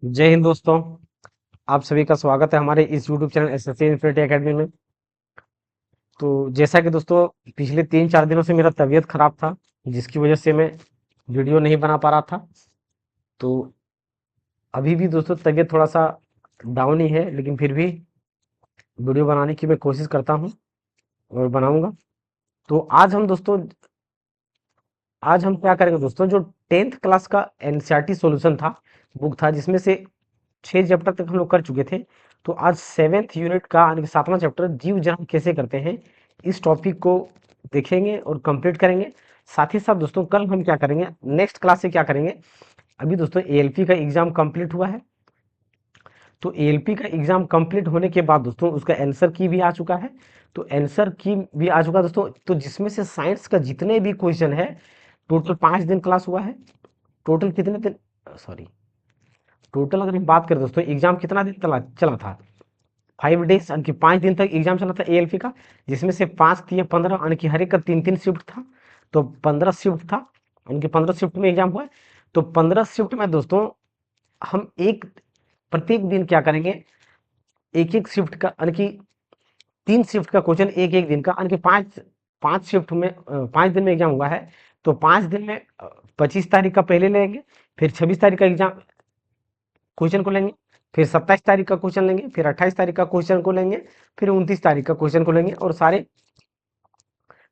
जय हिंद दोस्तों। आप सभी का स्वागत है हमारे इस YouTube channel SSC infinity academy में। तो जैसा कि दोस्तों पिछले 3-4 दिनों से मेरा तबीयत खराब था, जिसकी वजह से मैं वीडियो नहीं बना पा रहा था। तो अभी भी दोस्तों तबीयत थोड़ा सा डाउन ही है, लेकिन फिर भी वीडियो बनाने की मैं कोशिश करता हूँ और बनाऊंगा। तो आज हम क्या करेंगे दोस्तों, जो 10th क्लास का एनसीईआरटी सॉल्यूशन था, बुक था, जिसमें से 6 चैप्टर तक हम लोग कर चुके थे। तो आज 7th यूनिट का यानी कि 7वां चैप्टर जीव जन्म कैसे करते हैं, इस टॉपिक को देखेंगे और कंप्लीट करेंगे। साथ ही साथ दोस्तों कल हम क्या करेंगे, नेक्स्ट क्लास से क्या करेंगे। अभी दोस्तों एएलपी का एग्जाम कंप्लीट हुआ है। तो एएलपी का एग्जाम कंप्लीट होने के बाद दोस्तों उसका आंसर की भी आ चुका है। तो आंसर की भी आ चुका है दोस्तों, तो जिसमें से साइंस का जितने भी क्वेश्चन है, टोटल 5 दिन क्लास हुआ है। टोटल कितने दिन, सॉरी, टोटल अगर हम बात करें दोस्तों, एग्जाम कितना दिन चला चला था, 5 डेज, यानी कि 5 दिन तक एग्जाम चला था एएलपी का। जिसमें से 5 या 15, यानी कि हर एक का 3-3 शिफ्ट था। तो 15 शिफ्ट था, यानी कि 15 शिफ्ट में एग्जाम हुआ है। तो 15 शिफ्ट में दोस्तों हम एक प्रत्येक दिन क्या करेंगे, एक एक शिफ्ट का, यानी कि 3 शिफ्ट का क्वेश्चन एक एक दिन का, यानी कि 5 5 शिफ्ट में 5 दिन में एग्जाम हुआ है। तो 5 दिन में 25 तारीख का पहले लेंगे, फिर 26 तारीख का एग्जाम क्वेश्चन को लेंगे, फिर 27 तारीख का क्वेश्चन लेंगे, फिर 28 तारीख का क्वेश्चन को लेंगे, फिर 29 तारीख का क्वेश्चन को लेंगे, और सारे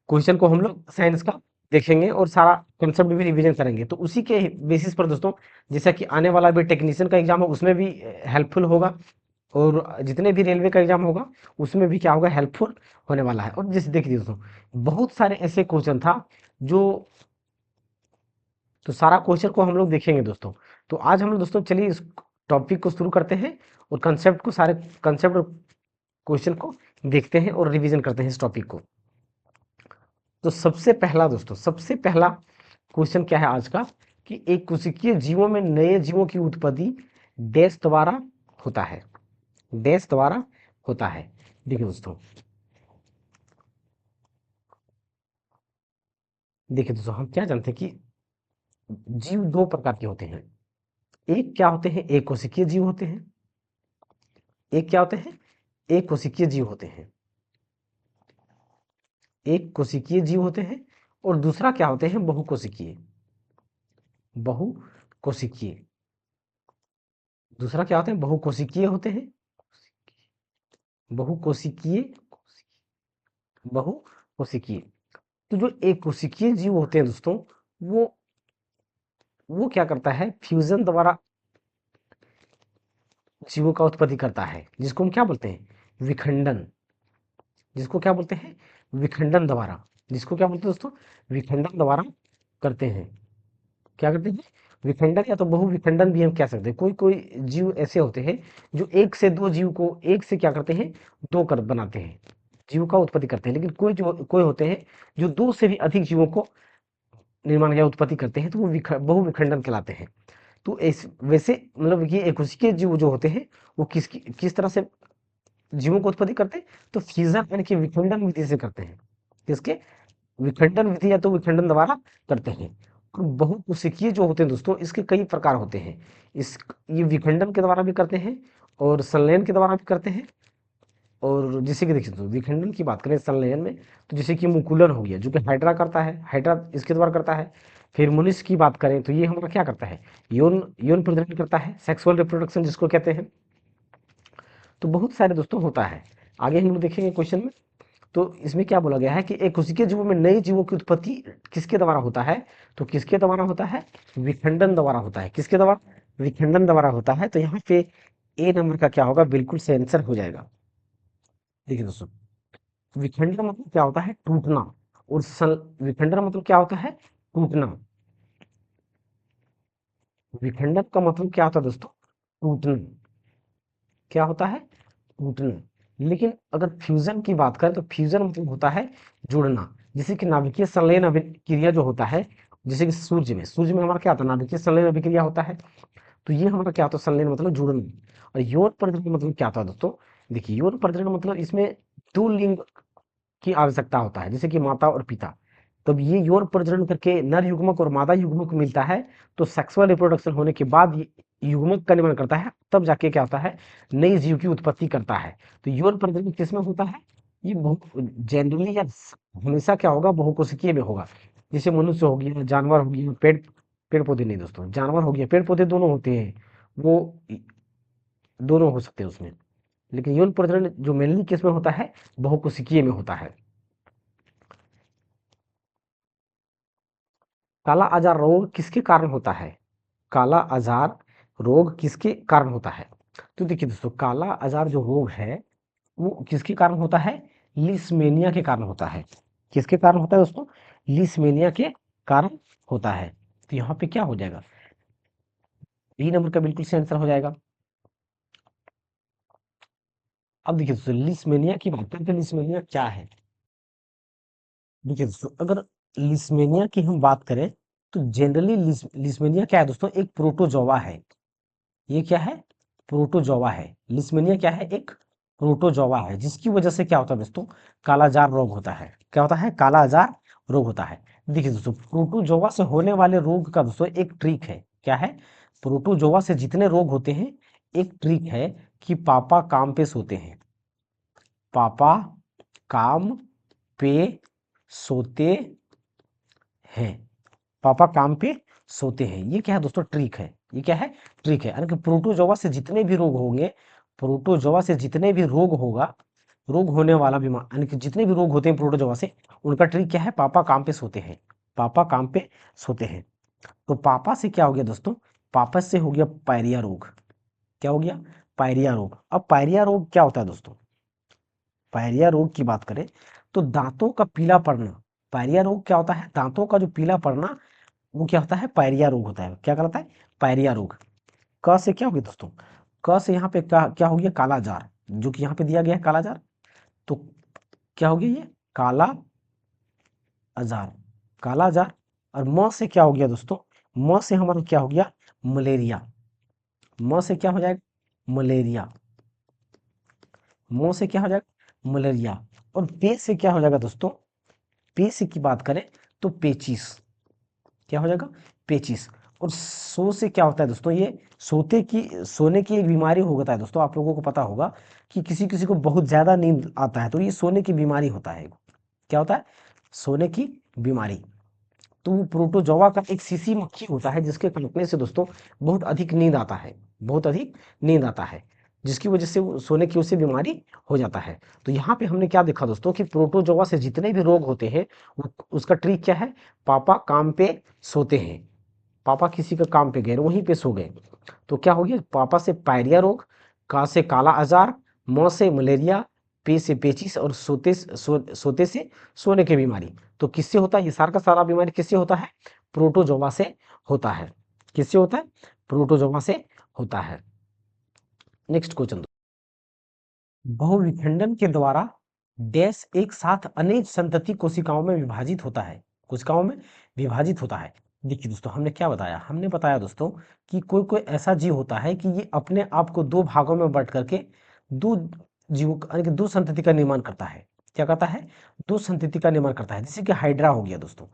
क्वेश्चन को हम लोग साइंस का देखेंगे और सारा कंसेप्ट भी रिवीजन करेंगे। तो उसी के बेसिस पर दोस्तों, जैसा कि आने वाला भी टेक्नीशियन का एग्जाम है उसमें भी हेल्पफुल होगा, और जितने भी रेलवे का एग्जाम होगा उसमें भी क्या होगा, हेल्पफुल होने वाला है। और जैसे देखिए दोस्तों, बहुत सारे ऐसे क्वेश्चन था जो, तो सारा क्वेश्चन को हम लोग देखेंगे दोस्तों। तो आज हम लोग दोस्तों चलिए इस टॉपिक को शुरू करते हैं, और कंसेप्ट को, सारे कंसेप्ट और क्वेश्चन को देखते हैं और रिवीजन करते हैं इस टॉपिक को। तो सबसे पहला दोस्तों, सबसे पहला क्वेश्चन क्या है आज का, कि एक कोशिकीय जीवों में नए जीवों की उत्पत्ति डैश द्वारा होता है, डैश द्वारा होता है। देखिए दोस्तों, देखिए दोस्तों, हम क्या जानते हैं कि जीव दो प्रकार के होते हैं। एक क्या होते हैं, एक कोशिकीय जीव होते हैं। एक क्या होते हैं, एक कोशिकीय जीव होते हैं। एक कोशिकीय जीव होते हैं, और दूसरा क्या होते हैं, बहुकोशिकीय। बहुकोशिकीय, दूसरा क्या होते हैं, बहुकोशिकीय होते हैं। बहुकोशिकीय, बहुकोशिकीय। तो जो एक कोशिकीय जीव होते हैं दोस्तों, वो वो क्या करता है, फ्यूजन द्वारा जीवों का उत्पत्ति करता है, जिसको हम क्या बोलते हैं, विखंडन। जिसको क्या बोलते हैं, विखंडन द्वारा। जिसको क्या बोलते हैं दोस्तों, विखंडन द्वारा करते हैं। क्या करते हैं, विखंडन, या तो बहुविखंडन भी हम कह सकते हैं। कोई कोई जीव ऐसे होते हैं जो एक से दो जीव को एक से क्या करते हैं, दो कर बनाते हैं, जीव का उत्पत्ति करते हैं। लेकिन कोई होते हैं जो दो से भी अधिक जीवों को निर्माण या उत्पत्ति करते हैं, तो वो बहुविखंडन कहलाते हैं। तो इस वैसे मतलब ये एक उसके जीव जो होते हैं, वो किस तरह से जीवों को उत्पत्ति करते हैं, तो फ्यूजन यानी कि विखंडन विधि से करते हैं। किसके, विखंडन विधि या तो विखंडन द्वारा करते हैं। और बहुकोशिकीय जो होते हैं दोस्तों, इसके कई प्रकार होते हैं। इस ये विखंडन के द्वारा भी करते हैं, और संलयन के द्वारा भी करते हैं। और जैसे कि देखिए, तो विखंडन की बात करें संलयन में, तो जैसे कि मुकुलन हो गया, जो कि हाइड्रा करता है, हाइड्रा इसके द्वारा करता है। फिर मनुष्य की बात करें तो ये हमारा क्या करता है, यौन यौन प्रजनन करता है, सेक्सुअल रिप्रोडक्शन जिसको कहते हैं। तो बहुत सारे दोस्तों होता है। आगे हम लोग देखेंगे क्वेश्चन में। तो इसमें क्या बोला गया है कि एक कोशिकीय जीवों में नए जीवों की उत्पत्ति किसके द्वारा होता है, तो किसके द्वारा होता है, विखंडन द्वारा होता है। किसके द्वारा, विखंडन द्वारा होता है। तो यहाँ पे ए नंबर का क्या होगा, बिल्कुल से आंसर हो जाएगा। देखिए दोस्तों, विखंडन मतलब क्या होता है, टूटना। और विखंडन मतलब क्या होता है, टूटना। विखंडन का मतलब क्या होता है दोस्तों, टूटना। क्या होता है, टूटना। लेकिन अगर फ्यूजन की बात करें तो फ्यूजन मतलब होता है जुड़ना। जैसे कि नाभिकीय संलयन अभिक्रिया जो होता है, जैसे कि सूर्य में हमारा क्या होता है, नाभिकीय संलयन अभिक्रिया होता है। तो ये हमारा क्या होता है, संलयन मतलब जुड़ना। और यौन प्रजनन मतलब क्या होता है दोस्तों, देखिए यौन प्रजनन मतलब इसमें दो लिंग की आवश्यकता होता है, जैसे कि माता और पिता। तब ये यौन प्रजनन करके नर युग्मक और मादा युग्मक मिलता है। तो सेक्सुअल रिप्रोडक्शन होने के बाद युग्मक का निर्माण करता है, तब जाके क्या होता है, नई जीव की उत्पत्ति करता है। तो यौन प्रजनन किसमें होता है, ये बहु जनरली या हमेशा क्या होगा, बहुकोशिकीय में होगा। जैसे मनुष्य हो गया, जानवर हो गया, पेड़ पौधे नहीं दोस्तों, जानवर हो गया, पेड़ पौधे दोनों होते हैं, वो दोनों हो सकते हैं उसमें। लेकिन यौन प्रजनन जो मेनली किसमें होता है, बहुकोशिकीय में होता है। काला आजार रोग किसके कारण होता है, काला आजार रोग किसके कारण होता है। तो देखिए दोस्तों, काला आजार जो रोग है वो किसके कारण होता है, लिस्मेनिया के कारण होता है। किसके कारण होता है दोस्तों, लिस्मेनिया के कारण होता है। तो यहाँ पे क्या हो जाएगा, बी नंबर का बिल्कुल सही आंसर हो जाएगा। अब देखिए दोस्तों, लिस्मेनिया की बात करें तो लिस्मेनिया क्या है। देखिए दोस्तों, अगर लिस्मेनिया की हम बात करें तो जनरली लिस्मेनिया क्या है दोस्तों, एक प्रोटोजोआ है। ये क्या है, प्रोटोजोआ है। लिस्मेनिया क्या है, एक प्रोटोजोआ है, जिसकी वजह से क्या होता है दोस्तों, कालाजार रोग होता है। क्या होता है, कालाजार रोग होता है। देखिए दोस्तों, प्रोटोजोआ से होने वाले रोग का दोस्तों एक ट्रिक है। क्या है, प्रोटोजोआ से जितने रोग होते हैं, एक ट्रिक है कि पापा काम पे सोते हैं। पापा काम पे सोते हैं। पापा काम पे सोते हैं, ये क्या है दोस्तों, ट्रिक है। ये क्या है, ट्रिक है। यानी कि प्रोटोजोआ से जितने भी रोग होंगे, प्रोटोजोआ से जितने भी रोग होगा, रोग होने वाला बीमार, यानी कि जितने भी रोग होते हैं प्रोटोजोआ से, उनका ट्रिक क्या है, पापा काम पे सोते हैं। पापा काम पे सोते हैं। तो पापा से क्या हो गया दोस्तों, पापा से हो गया पायरिया रोग। क्या हो गया, पायरिया रोग। अब पायरिया रोग क्या होता है दोस्तों, पायरिया रोग की बात करें तो दांतों का पीला पड़ना। पायरिया रोग क्या होता है, दांतों का जो पीला पड़ना, वो क्या होता है, पायरिया रोग होता है। क्या कहलाता है, पायरिया रोग। क से क्या हो गया दोस्तों, क से यहाँ पे क्या क्या हो गया, कालाजार, जो कि यहाँ पे दिया गया है कालाजार। तो क्या हो गया ये, काला आजार, काला आजार। और म से क्या हो गया दोस्तों, म से हमारा क्या हो गया, मलेरिया। म से क्या हो जाएगा, मलेरिया। म से क्या हो जाएगा, मलेरिया। और पे से क्या हो जाएगा दोस्तों, पे से की बात करें तो पेचिस। क्या हो जाएगा, पेचिस। और सो से क्या होता है दोस्तों, ये सोने की एक बीमारी होता है दोस्तों। आप लोगों को पता होगा कि किसी किसी को बहुत ज्यादा नींद आता है, तो ये सोने की बीमारी होता है। क्या होता है, सोने की बीमारी। तो वो प्रोटोजोआ का एक सीसी मक्खी होता है, जिसके काटने से दोस्तों बहुत अधिक नींद आता है, बहुत अधिक नींद आता है, जिसकी वजह से वो सोने की उसे बीमारी हो जाता है। तो यहाँ पे हमने क्या देखा दोस्तों, कि प्रोटोजोआ से जितने भी रोग होते हैं, उसका ट्रिक क्या है, पापा काम पे सोते हैं। पापा किसी का काम पे गए, वहीं पे सो गए। तो क्या हो गया, पापा से पायरिया रोग, का से काला आजार, म से मलेरिया, पे से पेचिस, और सोते से सोने की बीमारी। तो किससे होता है, ये सारा का सारा बीमारी किससे होता है, प्रोटोजोआ से होता है। किससे होता है, प्रोटोजोआ से होता है। नेक्स्ट क्वेश्चन, बहुविखंडन के द्वारा डैश एक साथ अनेक संतति कोशिकाओं में विभाजित होता है। कोशिकाओं में विभाजित होता है। देखिए दोस्तों, हमने क्या बताया, हमने बताया दोस्तों कि कोई कोई ऐसा जीव होता है कि ये अपने आप को दो भागों में बांट करके दो जीवों यानी कि दो संतति का निर्माण करता है। क्या करता है, दो संतति का निर्माण करता है। जैसे कि हाइड्रा हो गया दोस्तों,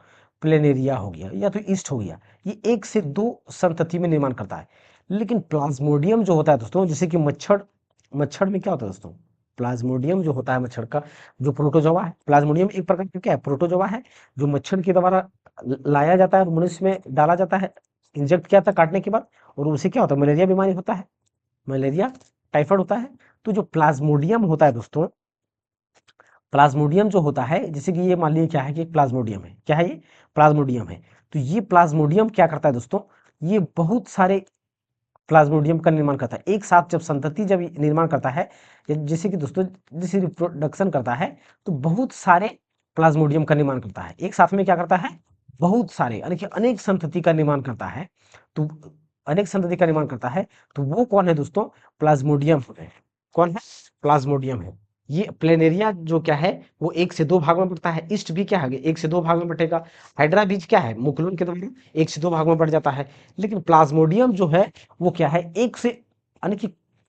प्लेनेरिया हो गया, या तो ईस्ट हो गया, ये एक से दो संतति में निर्माण करता है। लेकिन प्लाज्मोडियम जो होता है दोस्तों, जैसे कि मच्छर, मच्छर में क्या होता है दोस्तों, प्लाज्मोडियम जो होता है मच्छर का, जो प्रोटोजोआ है, प्लाज्मोडियम एक प्रकार का क्या है, प्रोटोजोआ है, जो मच्छर के द्वारा लाया जाता है और मनुष्य में डाला जाता है, इंजेक्ट किया था काटने के बाद, और उसे क्या होता है, मलेरिया बीमारी होता है, मलेरिया टाइफाइड होता है। तो जो प्लाज्मोडियम होता है दोस्तों, प्लाज्मोडियम जो होता है, जैसे कि ये मान लीजिए क्या है कि प्लाज्मोडियम है, क्या है ये, प्लाज्मोडियम है। तो ये प्लाज्मोडियम क्या करता है दोस्तों, ये बहुत सारे प्लाज्मोडियम का निर्माण करता है। एक साथ जब संतति जब निर्माण करता है, जैसे कि दोस्तों, जैसे रिप्रोडक्शन करता है, तो बहुत सारे प्लाज्मोडियम का निर्माण करता है। एक साथ में क्या करता है, बहुत सारे यानी कि अनेक संतति का निर्माण करता है। तो अनेक संतति का निर्माण करता है, तो वो कौन है दोस्तों, प्लाज्मोडियम है। कौन है, प्लाज्मोडियम है। ये प्लेनेरिया जो क्या है, वो एक से दो भाग में बढ़ता है। ईस्ट भी क्या है, एक से दो भाग में बटेगा। हाइड्रा बीज क्या है, मुकुलन के द्वारा एक से दो भाग में बढ़ जाता है। लेकिन प्लाज्मोडियम जो है, वो क्या है, एक से यानी कि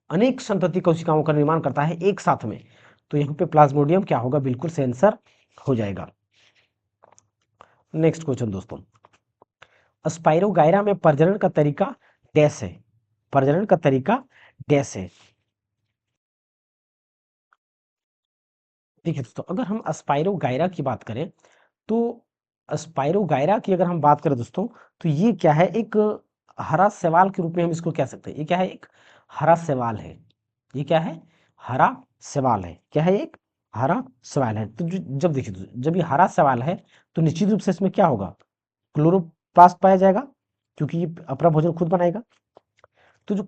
अनेक संतति कोशिकाओं का निर्माण करता है एक साथ में। तो यहाँ पे प्लाज्मोडियम क्या होगा, बिल्कुल से आंसर हो जाएगा। नेक्स्ट क्वेश्चन दोस्तों, स्पाइरोगायरा में प्रजनन का तरीका डैश है। प्रजनन का तरीका डैश है। देखिए दोस्तों, अगर हम स्पाइरोगाइरा की बात करें तो स्पाइरोगाइरा की अगर हम बात करें दोस्तों, तो ये क्या है, एक हरा शैवाल के रूप में हम इसको कह सकते हैं। ये क्या है, एक हरा शैवाल है। ये क्या है, हरा शैवाल है। क्या है, एक हरा शैवाल है। तो जब देखिए जब ये हरा शैवाल है तो निश्चित रूप से इसमें क्या होगा, क्लोरोप्लास्ट पाया जाएगा, क्योंकि ये अपना भोजन खुद बनाएगा। तो जो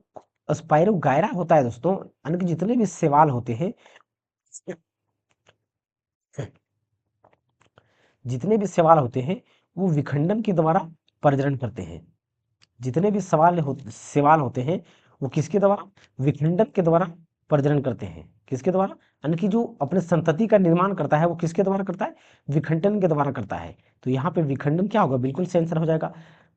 स्पाइरोगाइरा होता है दोस्तों, यानी कि जितने भी शैवाल होते हैं, जितने भी शैवाल होते हैं वो विखंडन के द्वारा प्रजनन करते हैं। जितने भी सवाल होते हैं वो किसके द्वारा, विखंडन के द्वारा प्रजनन करते हैं। किसके द्वारा, यानी कि जो अपने संतति का निर्माण करता है वो किसके द्वारा करता है, विखंडन के द्वारा करता है। तो यहाँ पे विखंडन क्या होगा, बिल्कुल से आंसर हो जाएगा।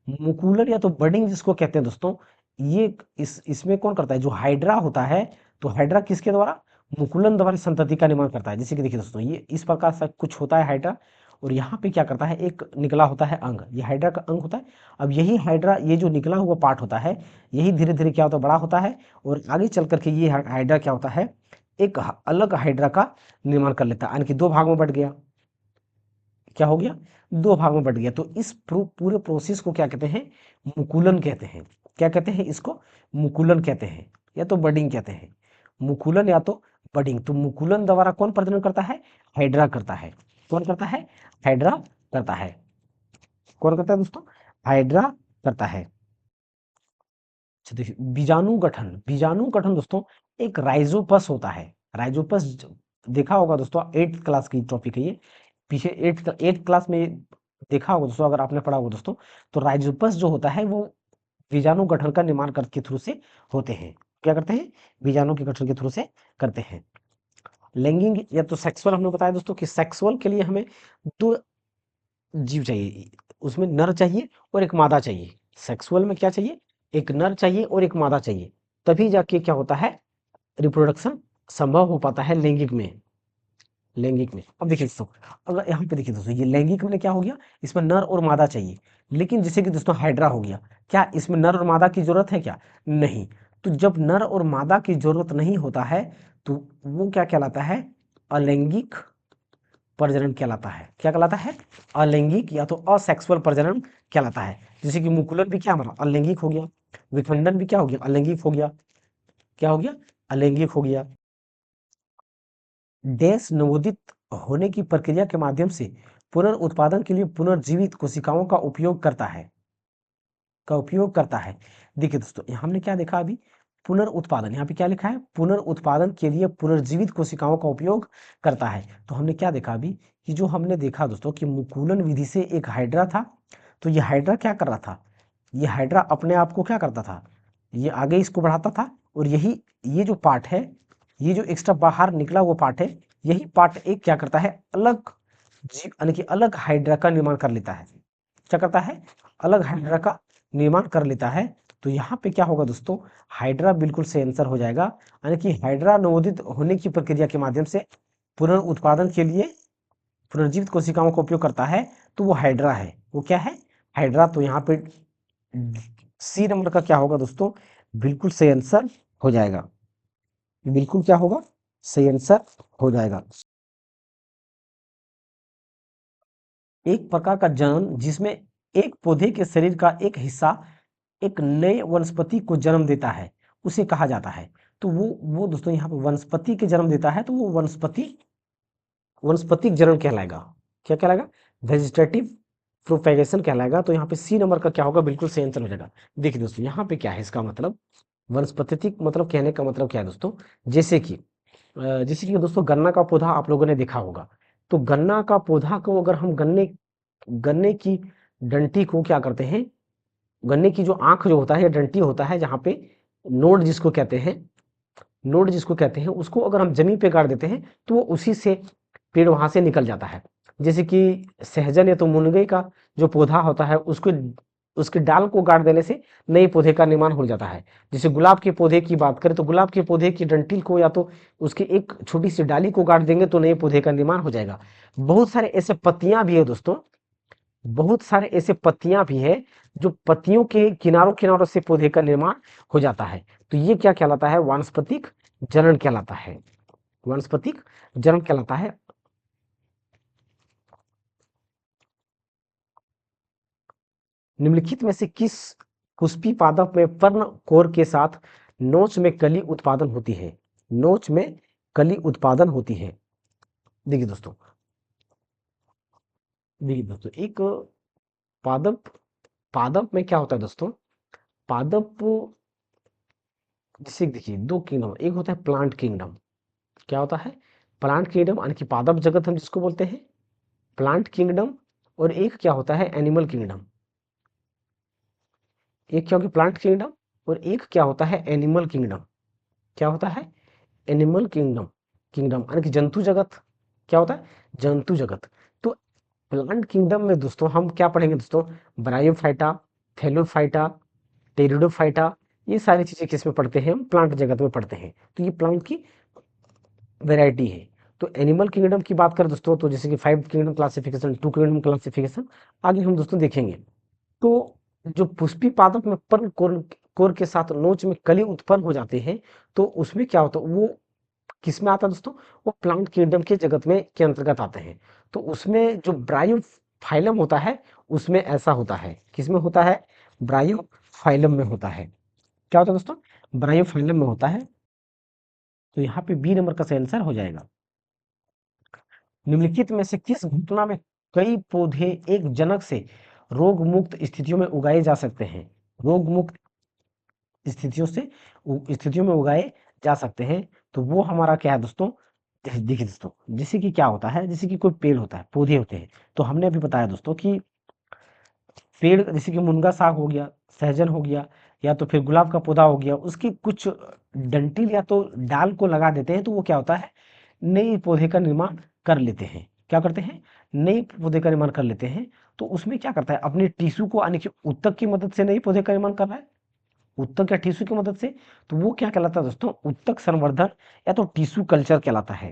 मुकुलन या तो बडिंग जिसको कहते हैं दोस्तों, ये इसमें कौन करता है, जो हाइड्रा होता है, तो हाइड्रा किसके द्वारा, मुकुलन द्वारा संतति का निर्माण करता है। जैसे कि देखिए दोस्तों, ये इस प्रकार से कुछ होता है हाइड्रा, और यहाँ पे क्या करता है, एक निकला होता है अंग, ये हाइड्रा का अंग होता है। अब यही हाइड्रा, ये जो निकला हुआ पार्ट होता है, यही धीरे धीरे क्या होता है, बड़ा होता है, और आगे चल करके ये हाइड्रा क्या होता है, एक अलग हाइड्रा का निर्माण कर लेता है, यानी कि दो भाग में बट गया। क्या हो गया, दो भाग में बट गया। तो इस पूरे प्रोसेस को क्या कहते हैं, मुकुलन कहते हैं। क्या कहते हैं इसको, मुकुलन कहते हैं, या तो बडिंग कहते हैं। मुकुलन या तो बडिंग। तो मुकुलन द्वारा कौन प्रजनन करता है, हाइड्रा करता है। कौन करता है, हाइड्रा करता है। कौन करता है दोस्तों, हाइड्रा करता है। अच्छा देखिए, बीजाणु गठन दोस्तों एक राइजोपस होता है। राइजोपस देखा होगा दोस्तों, 8th क्लास की टॉपिक है ये। पीछे 8th क्लास में देखा होगा दोस्तों, अगर आपने पढ़ा होगा दोस्तों, तो राइजोपस जो होता है वो बीजाणु गठन का निर्माण कर के थ्रू से होते हैं। क्या करते हैं, बीजाणु के गठन के थ्रू से करते हैं। लैंगिक या तो सेक्सुअल, हमने बताया दोस्तों कि सेक्सुअल के लिए हमें दो जीव चाहिए, उसमें नर चाहिए और एक मादा चाहिए। सेक्सुअल में क्या चाहिए, एक नर चाहिए और एक मादा चाहिए, तभी जाके क्या होता है, रिप्रोडक्शन संभव हो पाता है लैंगिक में। लैंगिक में अब देखिए दोस्तों, अगर यहाँ पे देखिए दोस्तों, ये लैंगिक में क्या हो गया, इसमें नर और मादा चाहिए। लेकिन जैसे कि दोस्तों हाइड्रा हो गया, क्या इसमें नर और मादा की जरूरत है क्या, नहीं। तो जब नर और मादा की जरूरत नहीं होता है तो वो क्या कहलाता है, अलैंगिक प्रजनन कहलाता है। क्या कहलाता है, अलैंगिक या तो असेक्सुअल प्रजनन कहलाता है। जैसे कि मुकुलन भी क्या हमारा अलैंगिक हो गया, विखंडन भी क्या हो गया, अलैंगिक हो गया। क्या हो गया, अलैंगिक हो गया। डैश नवोदित होने की प्रक्रिया के माध्यम से पुनर्उत्पादन के लिए पुनर्जीवित कोशिकाओं का उपयोग करता है। देखिए दोस्तों, हमने क्या देखा अभी, पुनर्उत्पादन, यहाँ पे क्या लिखा है, पुनर्उत्पादन के लिए पुनर्जीवित कोशिकाओं का उपयोग करता है। तो हमने क्या देखा अभी, कि जो हमने देखा दोस्तों कि मुकुलन विधि से एक हाइड्रा था, तो ये हाइड्रा क्या कर रहा था, ये हाइड्रा अपने आप को क्या करता था, ये आगे इसको बढ़ाता था, और यही ये जो पार्ट है, ये जो एक्स्ट्रा बाहर निकला वो पार्ट है, यही पार्ट एक क्या करता है, अलग जीव यानी कि अलग हाइड्रा का निर्माण कर लेता है। क्या करता है, अलग हाइड्रा का निर्माण कर लेता है। तो यहाँ पे क्या होगा दोस्तों, हाइड्रा बिल्कुल से आंसर हो जाएगा, यानी कि हाइड्रा नवोदित होने की प्रक्रिया के माध्यम से पुनर्उत्पादन के लिए पुनर्जीवित कोशिकाओं का उपयोग करता है, तो वो हाइड्रा है। वो क्या है, हाइड्रा। तो यहाँ पे सी नंबर का क्या होगा दोस्तों, बिल्कुल सही आंसर हो जाएगा। बिल्कुल क्या होगा, सही आंसर हो जाएगा। एक प्रकार का जन्म जिसमें एक पौधे के शरीर का एक हिस्सा एक नए वनस्पति को जन्म देता है, उसे कहा जाता है। तो वो दोस्तों यहाँ पे वनस्पति के जन्म देता है, तो वो वनस्पतिक जन्म कहलाएगा। क्या कहलाएगा, वेजिटेटिव प्रोपेगेशन कहलाएगा। तो यहाँ पे सी नंबर का क्या होगा, बिल्कुल सही आंसर हो जाएगा। देखिए दोस्तों, यहाँ पे क्या है इसका मतलब, वनस्पतिक मतलब कहने का मतलब क्या है दोस्तों, जैसे कि दोस्तों गन्ना का पौधा आप लोगों ने देखा होगा। तो गन्ना का पौधा को अगर हम गन्ने गन्ने की डंटी को क्या करते हैं, गन्ने की जो आंख जो होता है या डंटी होता है, जहाँ पे नोड जिसको कहते हैं, नोड जिसको कहते हैं, उसको अगर हम जमीन पे गाड़ देते हैं तो वो उसी से पेड़ वहां से निकल जाता है। जैसे कि सहजन या तो मुनगई का जो पौधा होता है, उसको उसके डाल को गाड़ देने से नए पौधे का निर्माण हो जाता है। जैसे गुलाब के पौधे की बात करें तो गुलाब के पौधे की डंठल को या तो उसकी एक छोटी सी डाली को गाड़ देंगे तो नए पौधे का निर्माण हो जाएगा। बहुत सारे ऐसे पत्तियां भी है दोस्तों, बहुत सारे ऐसे पत्तियां भी है जो पत्तियों के किनारों किनारों से पौधे का निर्माण हो जाता है। तो ये क्या कहलाता है? वानस्पतिक जनन कहलाता है। वानस्पतिक जनन कहलाता है। निम्नलिखित में से किस पुष्पी पादप में पर्ण कोर के साथ नोच में कली उत्पादन होती है? नोच में कली उत्पादन होती है। देखिए दोस्तों, एक पादप पादप में क्या होता है दोस्तों? पादप, जैसे देखिए दो किंगडम, एक होता है प्लांट किंगडम। क्या होता है? प्लांट किंगडम यानी कि पादप जगत हम जिसको बोलते हैं प्लांट किंगडम। और एक क्या होता है? Animal kingdom. एक क्या होगी? Plant kingdom. और एक क्या होता है? Animal kingdom. क्या होता है? Animal kingdom. किंगडम यानी कि जंतु जगत। क्या होता है? जंतु जगत। तो प्लांट किंगडम में दोस्तों हम क्या पढ़ेंगे दोस्तों? Bryophyta, Thallophyta, pteridophyta. ये सारी चीजें किस में पढ़ते हैं? हम प्लांट जगत में पढ़ते हैं। तो ये प्लांट की वैरायटी है। तो एनिमल किंगडम की बात करें दोस्तों, तो जैसे कि 5 किंगडम क्लासिफिकेशन, 2 किंगडम क्लासिफिकेशन आगे हम दोस्तों देखेंगे। तो जो पुष्पी पादप में पर्ण कोर कोर के साथ नोच में कली उत्पन्न हो जाते हैं, तो उसमें क्या होता है? वो किस में आता है दोस्तों? वो प्लांट किंगडम के जगत में के अंतर्गत आते हैं। तो उसमें जो ब्रायोफाइलम होता है उसमें ऐसा होता है। किसमें होता है? ब्रायोफाइलम में होता है। क्या होता है दोस्तों? ब्रायोफाइलम में होता है। तो यहाँ पे बी नंबर का सही आंसर हो जाएगा। निम्नलिखित में से किस घटना में कई पौधे एक जनक से रोग मुक्त स्थितियों में उगाए जा सकते हैं? रोग मुक्त स्थितियों से स्थितियों में उगाए जा सकते हैं। तो वो हमारा क्या है दोस्तों? देखिए दोस्तों, जैसे कि क्या होता है? जैसे कि कोई पेड़ होता है, पौधे होते हैं। तो हमने अभी बताया दोस्तों कि पेड़ जैसे कि मुनगा साग हो गया, सहजन हो गया, या तो फिर गुलाब का पौधा हो गया, उसकी कुछ डंठल या तो डाल को लगा देते हैं, तो वो क्या होता है? नए पौधे का निर्माण कर लेते हैं। क्या करते हैं? नए पौधे का निर्माण कर लेते हैं। तो उसमें क्या करता है? अपने टिश्यू को यानी कि उत्तक की मदद से नए पौधे का निर्माण कर रहा है। उत्तक या टिश्यू की मदद से। तो वो क्या कहलाता है दोस्तों? उत्तक संवर्धन या तो टिश्यू कल्चर कहलाता है।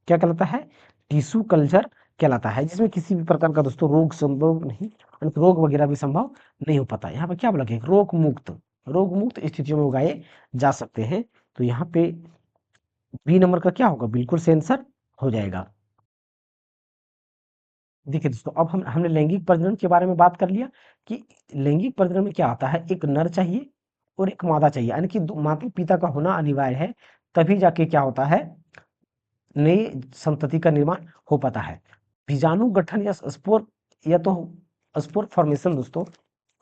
क्या कहलाता है? टिश्यू कल्चर कहलाता है, जिसमें किसी भी प्रकार का दोस्तों रोग संभव नहीं, यानी कि रोग वगैरह भी संभव नहीं हो पाता। यहाँ पे क्या बोला गया? रोग मुक्त स्थितियों में उगाए जा सकते हैं। तो यहाँ पे बी नंबर का क्या होगा? बिल्कुल से आंसर हो जाएगा। देखिए दोस्तों, अब हमने लैंगिक प्रजनन के बारे में बात कर लिया कि लैंगिक प्रजनन में क्या आता है? एक नर चाहिए और एक मादा चाहिए, यानी कि माता पिता का होना अनिवार्य है, तभी जाके क्या होता है? नई संतति का निर्माण हो पाता है। बीजाणु गठन या स्पोर, या तो स्पोर फॉर्मेशन दोस्तों,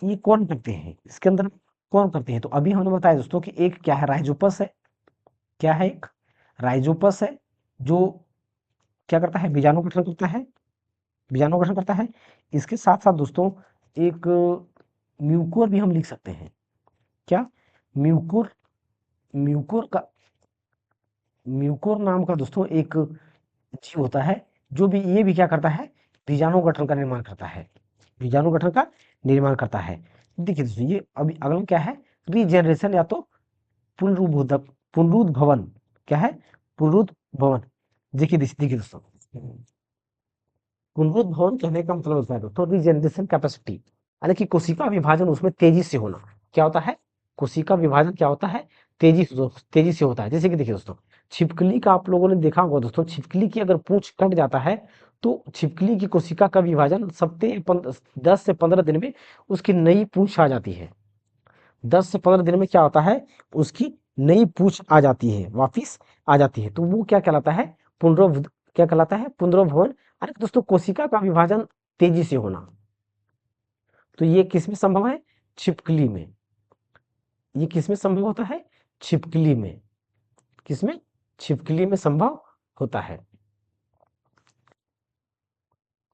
ये कौन करते हैं? इसके अंदर कौन करते हैं? तो अभी हमने बताया दोस्तों कि एक क्या है? राइजोपस है। क्या है? एक राइजोपस है, जो क्या करता है? बीजाणु गठन करता है। बीजाणु गठन करता है। इसके साथ साथ दोस्तों एक म्यूकोर भी हम लिख सकते हैं। क्या? म्यूकोर। म्यूकोर का म्यूकोर नाम का दोस्तों एक जीव होता है, जो भी ये भी क्या करता है? बीजाणु गठन का निर्माण करता है। बीजाणु गठन का निर्माण करता है। देखिए दोस्तों, ये अभी अगला क्या है? रीजेनरेशन या तो पुनरुद्भव पुनरुद्भवन। क्या है? पुनरुद्भवन। देखिए दोस्तों, पुनरुद्भवन कहने का मतलब होता है दोस्तों रीजनरेशन कैपेसिटी, यानी कि कोशिका विभाजन उसमें तेजी से होना। क्या होता है? कोशिका विभाजन क्या होता है? तेजी से होता है। जैसे कि देखिए दोस्तों, छिपकली का आप लोगों ने देखा होगा दोस्तों, छिपकली की अगर पूंछ कट जाता है, तो छिपकली की कोशिका का विभाजन 10 से 15 दिन में उसकी नई पूंछ आ जाती है। 10 से 15 दिन में क्या होता है? उसकी नई पूंछ आ जाती है, वापिस आ जाती है। तो वो क्या कहलाता है? पुनरुद्ध क्या कहलाता है? पुनरुद्भवन। अरे दोस्तों, कोशिका का विभाजन तेजी से होना। तो ये किसमें संभव है? छिपकली में। ये किसमें संभव होता है? छिपकली में। किसमें? छिपकली में संभव होता है।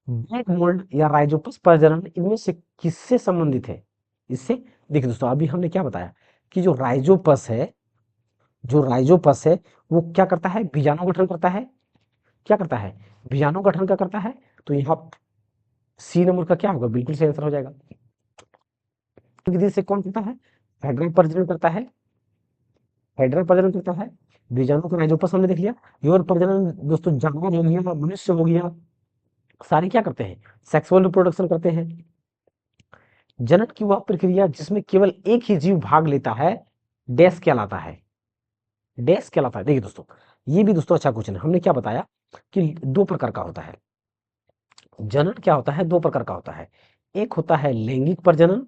ब्लैक मोल्ड या राइजोपस प्रजनन इनमें से किससे संबंधित है? इससे देखिए दोस्तों, अभी हमने क्या बताया कि जो राइजोपस है वो क्या करता है? बीजाणु गठन करता है। क्या करता है? बीजाणु गठन का करता है। तो यहाँ सी नंबर का क्या होगा? बिल्कुल सही आंसर हो जाएगा। विधि से कौन करता है? हाइड्रोजन प्रजनन करता है। हाइड्रोजन प्रजनन करता है। बीजाणु का राइजोपस हमने देख लिया। यौन प्रजनन दोस्तों जानवर हो गया, मनुष्य हो गया, सारे क्या करते हैं, सेक्सुअल रिप्रोडक्शन करते हैं। जनन की वह प्रक्रिया जिसमें केवल एक ही जीव भाग लेता है डैश कहलाता है, डैश कहलाता है। देखिए दोस्तों, ये भी दोस्तों अच्छा क्वेश्चन है। हमने क्या बताया कि दो प्रकार का होता है जनन, क्या होता है, दो प्रकार का होता है। एक होता है लैंगिक प्रजनन,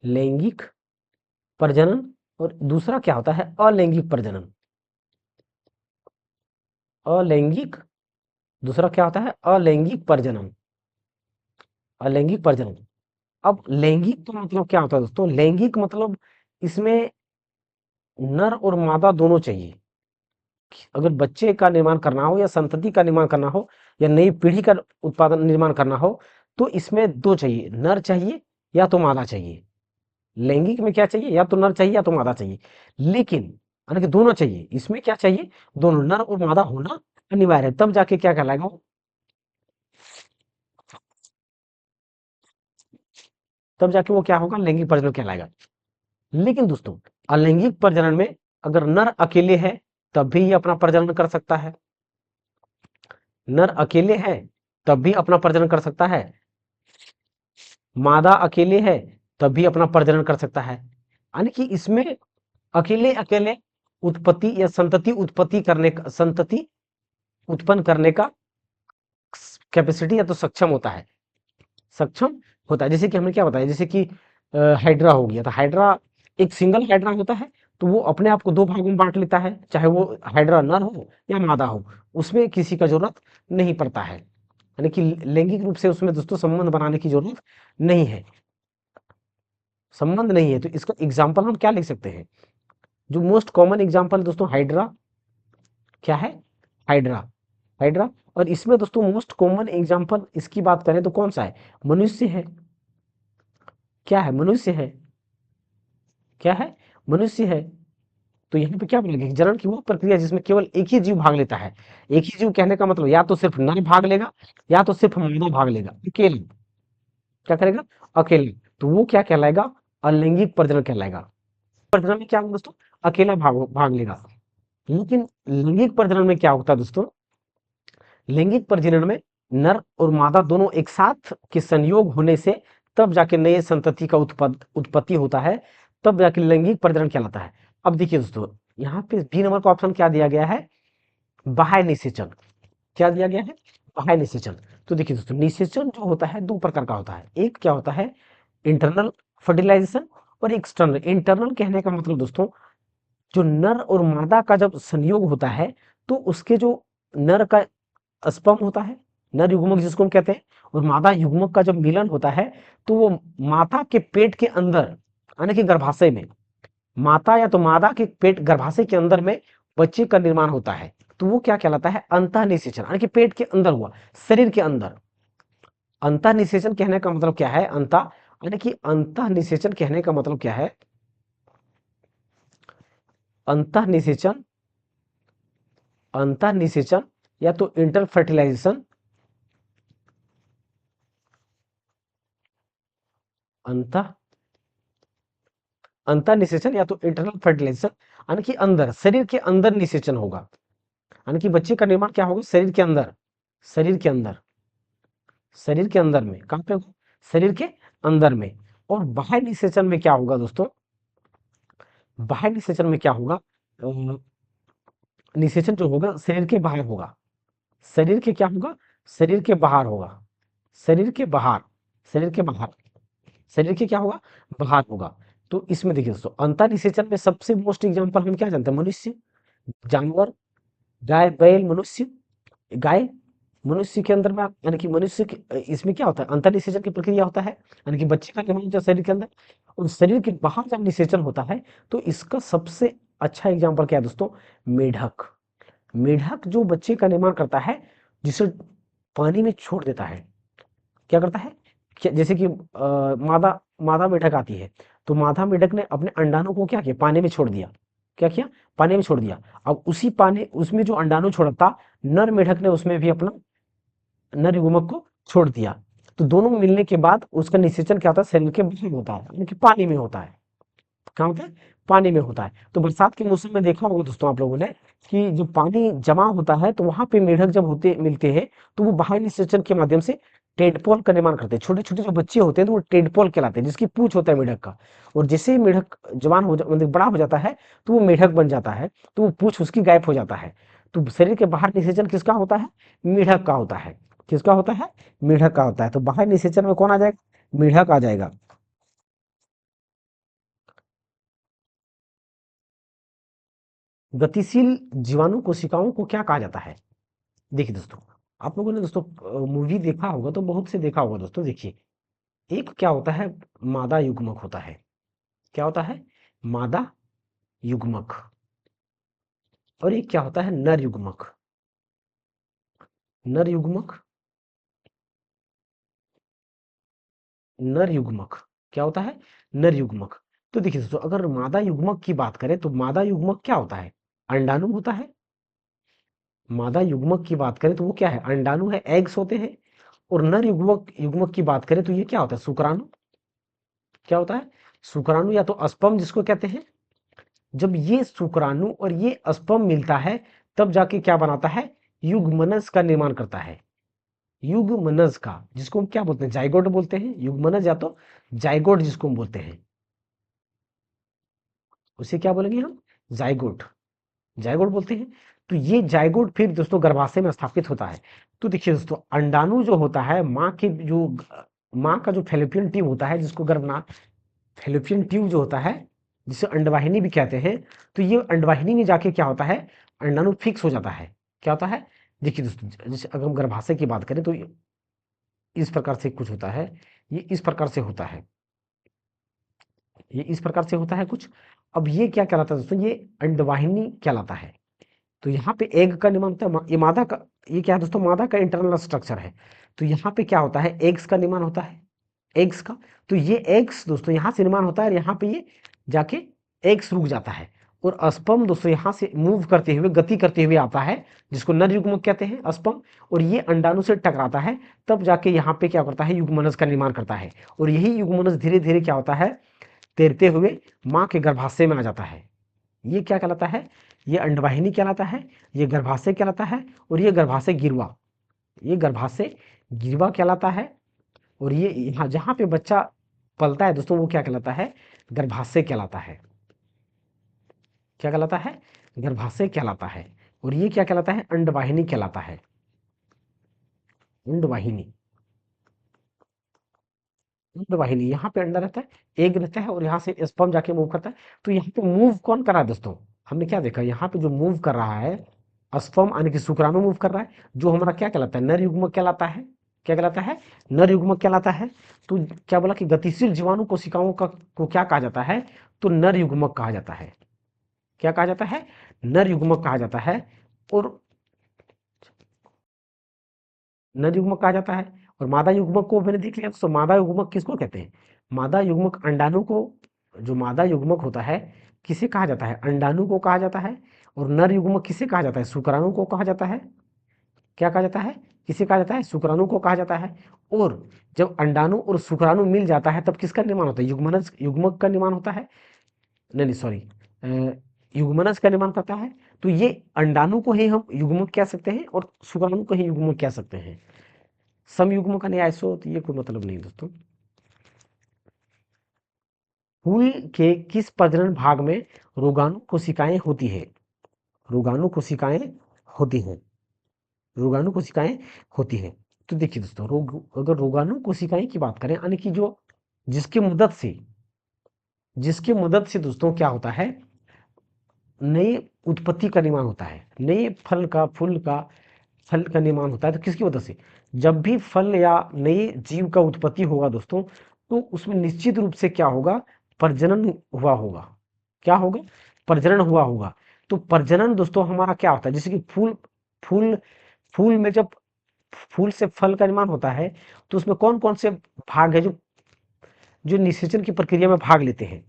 लैंगिक प्रजनन, और दूसरा क्या होता है अलैंगिक प्रजनन, अलैंगिक, दूसरा क्या होता है अलैंगिक प्रजनन, अलैंगिक प्रजनन। अब लैंगिक का मतलब क्या होता है दोस्तों, लैंगिक मतलब इसमें नर और मादा दोनों चाहिए। अगर बच्चे का निर्माण करना हो या संतति का निर्माण करना हो या नई पीढ़ी का उत्पादन निर्माण करना हो, तो इसमें दो चाहिए, नर चाहिए या तो मादा चाहिए। लैंगिक में क्या चाहिए, या तो नर चाहिए या तो मादा चाहिए। लेकिन यानी कि दोनों चाहिए, इसमें क्या चाहिए, दोनों नर और मादा होना अनिवार्य है, तब जाके क्या कहलाएगा तब जाके वो क्या होगा, लैंगिक प्रजनन कहलाएगा। लेकिन दोस्तों अलैंगिक प्रजनन में अगर नर अकेले है तब भी ये अपना प्रजनन कर सकता है, नर अकेले है तब भी अपना प्रजनन कर सकता है, मादा अकेले है तब भी अपना प्रजनन कर सकता है। यानी कि इसमें अकेले अकेले उत्पत्ति या संतति उत्पत्ति करने का, संतति उत्पन्न करने का कैपेसिटी या तो सक्षम होता है, सक्षम होता है। जैसे कि हमने क्या बताया, जैसे कि हाइड्रा हो गया, तो हाइड्रा एक सिंगल हाइड्रा होता है, तो वो अपने आप को दो भागों में बांट लेता है, चाहे वो हाइड्रा नर हो या मादा हो, उसमें किसी का जरूरत नहीं पड़ता है। यानी कि लैंगिक रूप से उसमें दोस्तों संबंध बनाने की जरूरत नहीं है, संबंध नहीं है। तो इसका एग्जाम्पल हम क्या लिख सकते हैं, जो मोस्ट कॉमन एग्जाम्पल दोस्तों हाइड्रा, क्या है, हाइड्रा, हाइड्रा। और इसमें दोस्तों मोस्ट कॉमन एग्जाम्पल इसकी बात करें तो कौन सा है, मनुष्य है, क्या है, मनुष्य है, क्या है, मनुष्य है। तो यहाँ पे क्या बोलेंगे, जनन की वो प्रक्रिया जिसमें केवल एक ही जीव भाग लेता है। एक ही जीव कहने का मतलब या तो सिर्फ नर भाग लेगा या तो सिर्फ मादा भाग लेगा, अकेले, क्या करेगा, अकेले। तो वो क्या कहलाएगा, अलैंगिक प्रजनन कहलाएगा। प्रजनन में क्या होगा दोस्तों, अकेला भाग भाग लेगा। लेकिन लैंगिक प्रजनन में क्या होता है दोस्तों, लैंगिक प्रजनन में नर और मादा दोनों एक साथ के संयोग होने से तब जाके नए संतति का उत्पत्ति होता है, तब जाके लैंगिक प्रजनन कहलाता है। अब देखिए दोस्तों, यहाँ पे बी नंबर का ऑप्शन क्या दिया गया है, बाह्य निषेचन, क्या दिया गया है, बाह्य निषेचन। तो देखिए दोस्तों, निषेचन जो होता है दो प्रकार का होता है, एक क्या होता है इंटरनल फर्टिलाइजेशन और एक्सटर्नल। इंटरनल कहने का मतलब दोस्तों, जो नर और मादा का जब संयोग होता है तो उसके जो नर का स्पर्म होता है, नर युग्मक जिसको हम कहते हैं, और मादा युग्मक का जब मिलन होता है तो वो माता के पेट के अंदर, यानी कि गर्भाशय में, माता या तो मादा के पेट गर्भाशय के अंदर में बच्चे का निर्माण होता है। तो वो क्या कहलाता है, अंतःनिषेचन, यानी कि पेट के अंदर हुआ, शरीर के अंदर। अंतःनिषेचन कहने का मतलब क्या है, यानी कि अंतःनिषेचन कहने का मतलब क्या है, अंतःनिषेचन, अंतःनिषेचन या तो इंटर फर्टिलाइजेशन, अंत अंतर निषेचन या तो इंटरनल फर्टिलाइजेशन, यानी कि अंदर, शरीर के अंदर निषेचन होगा। यानी कि बच्चे का निर्माण क्या होगा, शरीर के अंदर, शरीर के अंदर, शरीर के अंदर में, कहां पे होगा, शरीर के अंदर में। और बाह्य निषेचन में क्या होगा दोस्तों, बाह्य निषेचन में क्या होगा, निषेचन जो होगा शरीर के बाहर होगा, शरीर के क्या होगा, शरीर के बाहर होगा, शरीर के बाहर, शरीर के बाहर, शरीर के क्या होगा, बाहर होगा। तो इसमें देखिए दोस्तों, अंतर निषेचन में सबसे मोस्ट एग्जांपल हम क्या जानते हैं, मनुष्य, जानवर, गाय, बैल, मनुष्य, गाय, मनुष्य के अंदर में यानी कि मनुष्य के इसमें क्या होता है, अंतर निषेचन की प्रक्रिया होता है, यानी कि बच्चे का निर्माण होता है शरीर के अंदर। और शरीर के बाहर जब निषेचन होता है तो इसका सबसे अच्छा एग्जांपल क्या है दोस्तों, मेढक। मेढक जो बच्चे का निर्माण करता है, जिसे पानी में छोड़ देता है, क्या करता है, जैसे कि मादा मादा मेढक आती है, तो मादा मेढक ने अपने अंडाणु को क्या किया, पानी में छोड़ दिया, क्या किया, पानी में छोड़ दिया। अब उसी पानी, उसमें जो अंडाणु छोड़ा था, नर मेढक ने उसमें भी अपना नर युग्मक को छोड़ दिया। तो दोनों मिलने के बाद उसका निषेचन क्या होता है, शरीर के बाहर होता है, यानी कि पानी में होता है, कहाँ होता है, पानी में होता है। तो बरसात के मौसम में देखा होगा दोस्तों आप लोगों ने कि जो पानी जमा होता है तो वहां पे मेढक जब होते मिलते हैं तो वो बाहरी निषेचन के माध्यम से टेडपोल का निर्माण करते हैं। छोटे छोटे जो बच्चे होते हैं तो वो टेडपोल कहलाते हैं, जिसकी पूंछ होता है मेढक का। और जैसे ही मेढक जवान मतलब बड़ा हो जाता है तो वो मेढक बन जाता है, तो वो पूंछ उसकी गायब हो जाता है। तो शरीर के बाहर निषेचन किसका होता है? मेढक का होता है। किसका होता है? मेढक का होता है। तो बाहर निषेचन में कौन आ जाएगा? मेढक आ जाएगा। गतिशील जीवाणु कोशिकाओं को क्या कहा जाता है? देखिए दोस्तों, आप लोगों ने दोस्तों मूवी देखा होगा तो बहुत से देखा होगा दोस्तों। देखिए, एक क्या होता है? मादा युग्मक होता है। क्या होता है? मादा युग्मक। और एक क्या होता है? नर युग्मक। नर युग्मक। नर युग्मक। क्या होता है? नर युग्मक। तो देखिए दोस्तों, अगर मादा युग्मक की बात करें तो मादा युग्मक क्या होता है? अंडाणु होता है। मादा युग्मक की बात करें तो वो क्या है? अंडाणु है, एग्स होते हैं। और नर युग्मक युग्मक की बात करें तो ये क्या होता है? शुक्राणु। क्या होता है? शुक्राणु या तो स्पर्म जिसको कहते हैं। जब ये शुक्राणु और ये स्पर्म मिलता है तब जाके क्या बनाता है? युग्मनज का निर्माण करता है। युग्मनज का, जिसको हम क्या बोलते हैं? जाइगोट बोलते हैं। युग्मनज या तो जाइगोट जिसको हम बोलते हैं, उसे क्या बोलेंगे हम? जाइगोट। जाइगोट बोलते हैं। तो ये जाइगोट फिर दोस्तों गर्भाशय में स्थापित होता है। तो देखिए दोस्तों, अंडाणु जो होता है माँ के जो माँ का जो फेलोपियन ट्यूब होता है, जिसको गर्भनाल फेलोपियन ट्यूब जो होता है, जिसे अंडवाहिनी भी कहते हैं। तो ये अंडवाहिनी में जाके क्या होता है? अंडाणु फिक्स हो जाता है। क्या होता है? देखिए दोस्तों, जैसे अगर हम गर्भाशय की बात करें तो इस प्रकार से कुछ होता है। ये इस प्रकार से होता है। ये इस प्रकार से होता है कुछ। अब ये क्या कहलाता है दोस्तों? ये अंडवाहिनी कहलाता है। तो यहाँ पे एग का निर्माण होता है। ये मादा का, ये क्या है दोस्तों? मादा का इंटरनल स्ट्रक्चर है। तो यहाँ पे क्या होता है? एग्स का निर्माण होता है। एग्स का। तो ये एग्स दोस्तों यहाँ से निर्माण होता है और यहाँ पे ये जाके एग्स रुक जाता है। और स्पर्म दोस्तों यहाँ से मूव करते हुए, गति करते हुए आता है, जिसको नर युग्मक कहते हैं, स्पर्म। और ये अंडाणु से टकराता है, तब जाके यहाँ पे क्या करता है? युग्मनज का निर्माण करता है। और यही युग्मनज धीरे धीरे क्या होता है? तैरते हुए माँ के गर्भाशय में आ जाता है। ये क्या कहलाता है? ये अंडवाहिनी कहलाता है। ये गर्भाशय कहलाता है। और ये गर्भाशय गिरवा, ये गर्भाशय गिरवा कहलाता है। और ये यहाँ जहाँ पे बच्चा पलता है दोस्तों, वो क्या कहलाता है? गर्भाशय कहलाता है। क्या कहलाता है? गर्भाशय कहलाता है। और ये क्या कहलाता है? अंडवाहिनी कहलाता है। अंडवाहिनी। अंडवाहिनी, यहाँ पे अंडा रहता है, एग रहता है, और यहाँ से स्पर्म जाके मूव करता है। तो यहाँ पे मूव कौन कर रहा है दोस्तों? हमने क्या देखा? यहाँ पे जो मूव कर रहा है, स्पर्म यानी कि शुक्राणु मूव कर रहा है, जो हमारा क्या कहलाता है? नर युग्मक कहलाता है। क्या कहलाता है? नर युग्मक कहलाता है। तो क्या बोला कि गतिशील जीवाणु कोशिकाओं का को क्या कहा जाता है? तो नर युग्मक कहा जाता है। क्या कहा जाता है? नर युग्मक कहा जाता है। और नर युग्मक कहा जाता है। और मादा युग्मक को मैंने देख लिया दोस्तों, मादा युग्मक किसको कहते हैं? मादा युग्मक अंडाणु को, जो मादा युग्मक होता है किसे कहा जाता है? अंडाणु को कहा जाता है। और नर युग्मक किसे कहा जाता है? शुक्राणु को कहा जाता है। क्या कहा जाता है? किसे कहा जाता है? शुक्राणु को कहा जाता है। और जब अंडाणु और शुक्राणु मिल जाता है तब किसका निर्माण होता है? युग्मनज, युग्मक का निर्माण होता है। नहीं नहीं सॉरी, युग्मनज का निर्माण करता है। तो ये अंडाणु को ही हम युग्मक कह सकते हैं और शुक्राणु को ही युग्मक कह सकते हैं। समयुग्म का न्याय सो, तो ये कोई मतलब नहीं दोस्तों। फूल के किस प्रजनन भाग में रोगाणु कोशिकाएं होती है? रोगाणु कोशिकाएं होती हैं। रोगाणु कोशिकाएं होती हैं। तो देखिए दोस्तों, अगर रोगाणु कोशिकाएं की बात करें, यानी कि जो जिसकी मदद से, दोस्तों क्या होता है? नई उत्पत्ति का निर्माण होता है। नए फल का, फूल का, फल का निर्माण होता है। तो किसकी वजह से? जब भी फल या नए जीव का उत्पत्ति होगा दोस्तों, तो उसमें निश्चित रूप से क्या होगा? प्रजनन हुआ होगा। क्या होगा? प्रजनन हुआ होगा। तो प्रजनन दोस्तों हमारा क्या होता है? जैसे कि फूल फूल फूल में जब फूल से फल का निर्माण होता है तो उसमें कौन कौन से भाग है जो जो निषेचन की प्रक्रिया में भाग लेते हैं?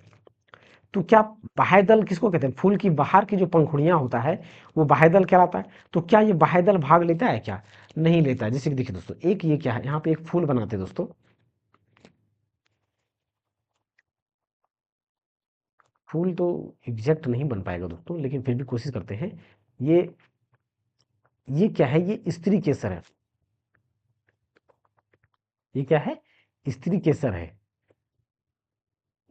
तो क्या बाह्य दल किसको कहते हैं? फूल की बाहर की जो पंखुड़ियां होता है वो बाह्य दल कहलाता है। तो क्या ये बाह्य दल भाग लेता है क्या? नहीं लेता है। जैसे कि देखिए दोस्तों, एक ये क्या है, यहाँ पे एक फूल बनाते हैं दोस्तों। फूल तो एग्जैक्ट नहीं बन पाएगा दोस्तों, लेकिन फिर भी कोशिश करते हैं। ये ये क्या है? ये स्त्री केसर है। ये क्या है? स्त्री केसर है।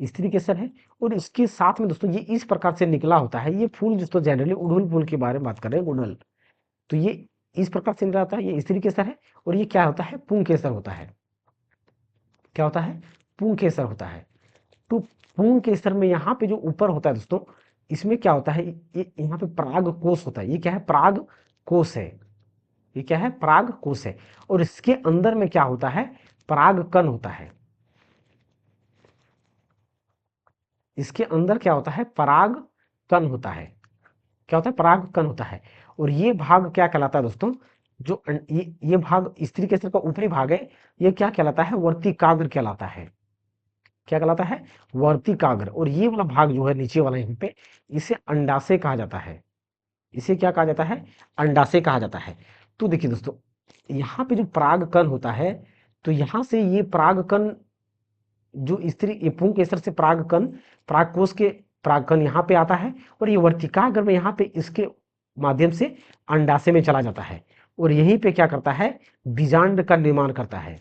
स्त्री केसर है। और इसके साथ में दोस्तों ये इस प्रकार से निकला होता है। ये फूल दोस्तों जनरली उड़हुल फूल के बारे में बात कर रहे हैं, उड़हुल। तो ये इस प्रकार से निकला होता है, ये स्त्री केसर है। और ये क्या होता है? पुंग केसर होता है। क्या होता है? पुंग केसर होता है। तो पुंग केसर में यहाँ पे जो ऊपर होता है दोस्तों, इसमें क्या होता है? ये यहाँ पे पराग कोश होता है। ये क्या है? पराग कोश है। ये क्या है? पराग कोश है। और इसके अंदर में क्या होता है? पराग कण होता है। इसके अंदर क्या होता है? पराग कण होता है। क्या होता है? पराग कण होता है। और ये भाग क्या कहलाता है दोस्तों? जो ये भाग स्त्री केसर का ऊपरी भाग है, ये क्या कहलाता है? वर्तिकाग्र कहलाता है। क्या कहलाता है? वर्तिकाग्र। और ये वाला भाग जो है नीचे वाला यहाँ पे, इसे अंडाशय कहा जाता है। इसे क्या कहा जाता है? अंडाशय कहा जाता है। तो देखिए दोस्तों, यहाँ पे जो पराग कण होता है, तो यहाँ से ये पराग कण जो स्त्री ये पुंग केसर से परागकण परागकोश के परागकण यहाँ पे आता है। और ये वर्तिकाग्र में यहाँ पे इसके माध्यम से अंडाशय में चला जाता है। और यहीं पे क्या करता है? बीजांड का निर्माण करता है।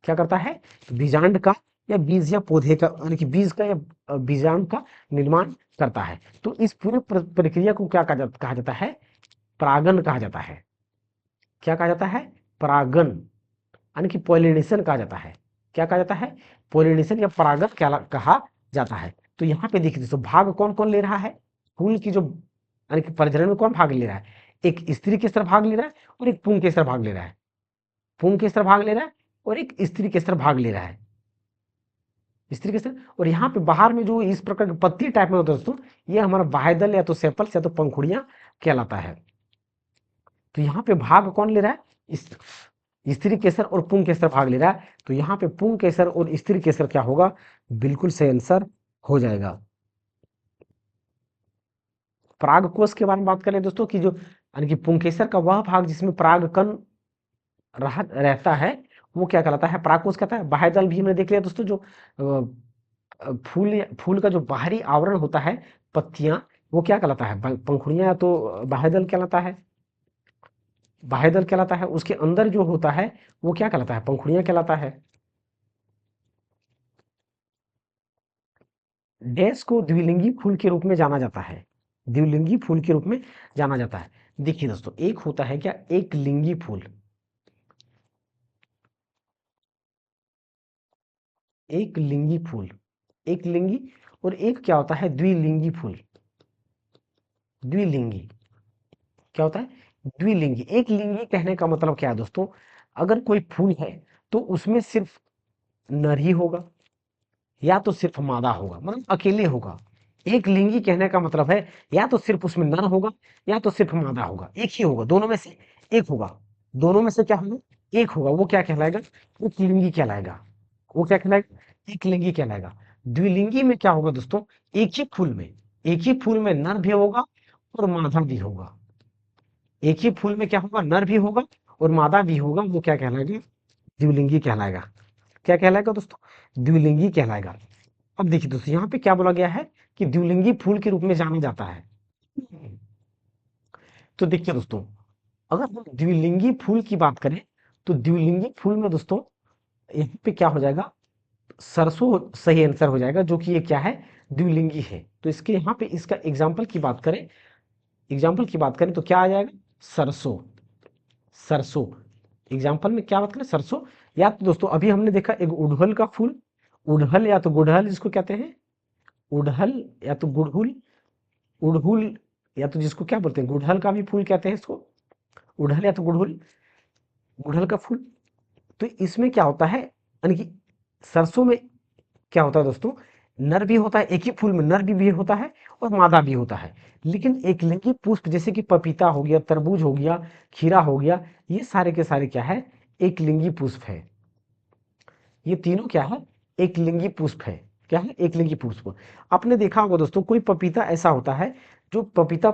क्या करता है? बीजांड का या बीज या पौधे का, यानी कि बीज का या बीजांड का निर्माण करता है। तो इस पूरे प्रक्रिया को क्या कहा जाता है? परागन कहा जाता है। क्या कहा जाता है? परागन, यानी कि पॉलिनेशन कहा जाता है। क्या कहा जाता है? पॉलिनेशन या परागन कहा जाता है। तो यहाँ पे देखिए दोस्तों, भाग कौन कौन ले रहा है? फूल की जो, यानी कि प्रजनन में कौन भाग ले रहा है? एक स्त्री केसर भाग ले रहा है और एक पुंग केसर भाग ले रहा है। पुंग केसर भाग ले रहा है और एक स्त्री केसर भाग ले रहा है। स्त्री केसर। और यहाँ पे बाहर में जो इस प्रकार की पत्ती टाइप में होता है दोस्तों, ये हमारा बाह्यदल या तो सेपल्स या तो पंखुड़ियां कहलाता है। तो यहाँ पे भाग कौन ले रहा है? स्त्री केसर और पुंग केसर भाग ले रहा है। तो यहाँ पे पुंग केसर और स्त्री केसर क्या होगा? बिल्कुल सही आंसर हो जाएगा। परागकोश के बारे में बात करें दोस्तों, कि जो यानी कि पुंकेसर का वह भाग जिसमें परागकण रहता है, वो क्या कहलाता है? परागकोश कहता है। बाह्यदल भी हमने देख लिया दोस्तों, जो फूल फूल का जो बाहरी आवरण होता है, पत्तियां, वो क्या कहलाता है? पंखुड़ियां, या तो बाह्यदल कहलाता है। बाह्यदल कहलाता है। उसके अंदर जो होता है वो क्या कहलाता है? पंखुड़ियां कहलाता है। डैश को द्विलिंगी फूल के रूप में जाना जाता है। द्विलिंगी फूल के रूप में जाना जाता है। देखिए दोस्तों, एक होता है क्या? एक लिंगी फूल। एक लिंगी फूल, एक लिंगी। और एक क्या होता है? द्विलिंगी फूल। द्विलिंगी क्या होता है? द्विलिंगी। एक लिंगी कहने का मतलब क्या है दोस्तों? अगर कोई फूल है तो उसमें सिर्फ नर ही होगा या तो सिर्फ मादा होगा, मतलब अकेले होगा। एक लिंगी कहने का मतलब है या तो सिर्फ उसमें नर होगा या तो सिर्फ मादा होगा, एक ही होगा, दोनों में से एक होगा। दोनों में से क्या होगा? एक होगा। वो क्या कहलाएगा? एक लिंगी कहलाएगा। वो क्या कहलाएगा? एक लिंगी कहलाएगा। द्विलिंगी में क्या होगा दोस्तों? एक ही फूल में नर भी होगा और मादा भी होगा। एक ही फूल में क्या होगा? नर भी होगा और मादा भी होगा। वो क्या कहलाएगा? द्विलिंगी कहलाएगा। क्या कहलाएगा दोस्तों? द्विलिंगी कहलाएगा। अब देखिए दोस्तों, यहाँ पे क्या बोला गया है? कि द्विलिंगी फूल के रूप में जाना जाता है। तो देखिए दोस्तों, अगर हम द्विलिंगी फूल की बात करें, तो द्विलिंगी फूल में दोस्तों यहाँ पे क्या हो जाएगा? सरसों सही आंसर हो जाएगा, जो कि ये क्या है? द्विलिंगी है। तो इसके यहाँ पे इसका एग्जाम्पल की बात करें तो क्या आ जाएगा? सरसों। सरसों एग्जाम्पल में क्या बात करें? सरसों। या तो दोस्तों अभी हमने देखा एक उड़हल का फूल, उड़हल या तो गुड़हल जिसको कहते हैं, उड़हल या तो गुड़हुल, उड़हुल या तो जिसको क्या बोलते हैं? गुड़हल का भी फूल कहते हैं इसको। उड़हल या तो गुड़हुल, गुड़हल का फूल। तो इसमें क्या होता है? यानी कि सरसों में क्या होता है दोस्तों? नर भी होता है, एक ही फूल में नर भी होता है और मादा भी होता है। लेकिन एक लिंगी पुष्प जैसे कि पपीता हो गया, तरबूज हो गया, खीरा हो गया, ये सारे के सारे क्या है? एक लिंगी पुष्प है। ये तीनों क्या है? एक लिंगी पुष्प है। क्या है? एक लिंगी पुष्प। आपने देखा होगा दोस्तों, कोई पपीता ऐसा होता है जो पपीता